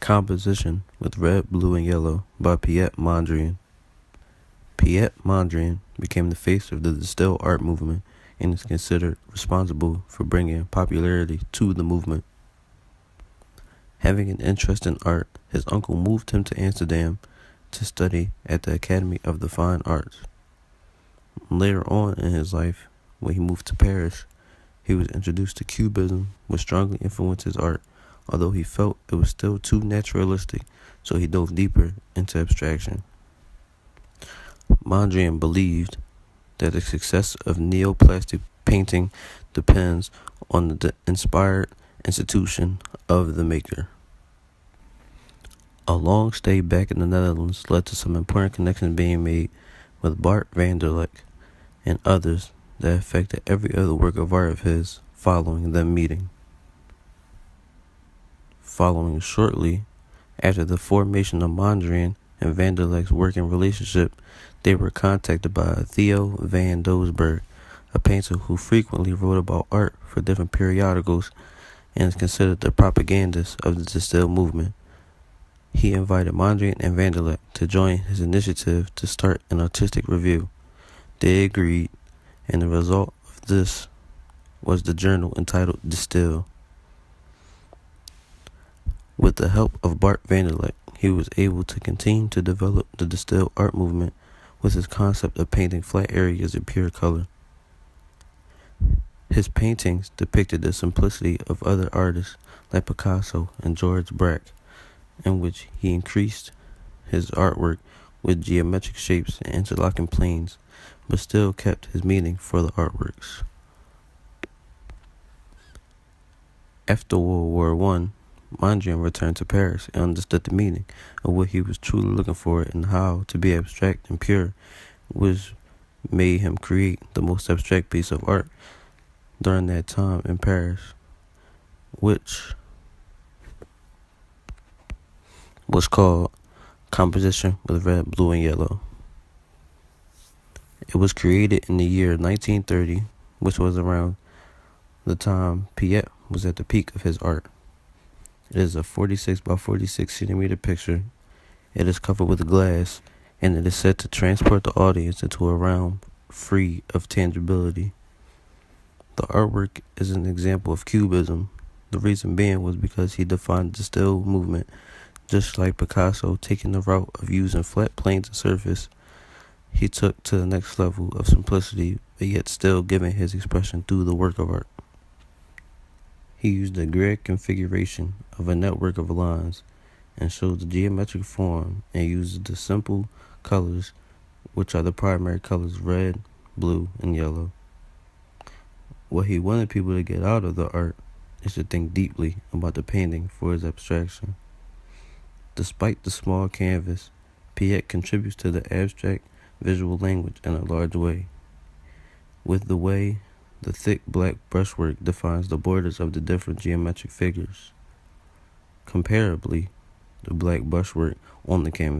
Composition with Red, Blue, and Yellow by Piet Mondrian. Piet Mondrian became the face of the distill art movement and is considered responsible for bringing popularity to the movement. Having an interest in art, his uncle moved him to Amsterdam to study at the Academy of the Fine Arts. Later on in his life, when he moved to Paris, he was introduced to Cubism, which strongly influenced his art, although he felt it was still too naturalistic, so he dove deeper into abstraction. Mondrian believed that the success of neoplastic painting depends on the inspired institution of the maker. A long stay back in the Netherlands led to some important connections being made with Bart van der Lek and others that affected every other work of art of his following the meeting. Following shortly after the formation of Mondrian and van der Lek's working relationship, they were contacted by Theo van Doesburg, a painter who frequently wrote about art for different periodicals and is considered the propagandist of the distill movement. He invited Mondrian and van der Lek to join his initiative to start an artistic review. They agreed, and the result of this was the journal entitled Distill. With the help of Bart van der Lek, he was able to continue to develop the distill art movement with his concept of painting flat areas in pure color. His paintings depicted the simplicity of other artists like Picasso and George Braque, in which he increased his artwork with geometric shapes and interlocking planes, but still kept his meaning for the artworks. After World War I, Mondrian returned to Paris and understood the meaning of what he was truly looking for and how to be abstract and pure, which made him create the most abstract piece of art during that time in Paris, which was called Composition with Red, Blue, and Yellow. It was created in the year 1930, which was around the time Piet was at the peak of his art. It is a 46 by 46 centimeter picture. It is covered with glass, and it is said to transport the audience into a realm free of tangibility. The artwork is an example of Cubism. The reason being was because he defined the distill movement, just like Picasso taking the route of using flat planes and surface. He took to the next level of simplicity, but yet still giving his expression through the work of art. He used the grid configuration of a network of lines and showed the geometric form and used the simple colors, which are the primary colors red, blue, and yellow. What he wanted people to get out of the art is to think deeply about the painting for his abstraction. Despite the small canvas, Piet contributes to the abstract visual language in a large way. With the way the thick black brushwork defines the borders of the different geometric figures. Comparably, the black brushwork on the canvas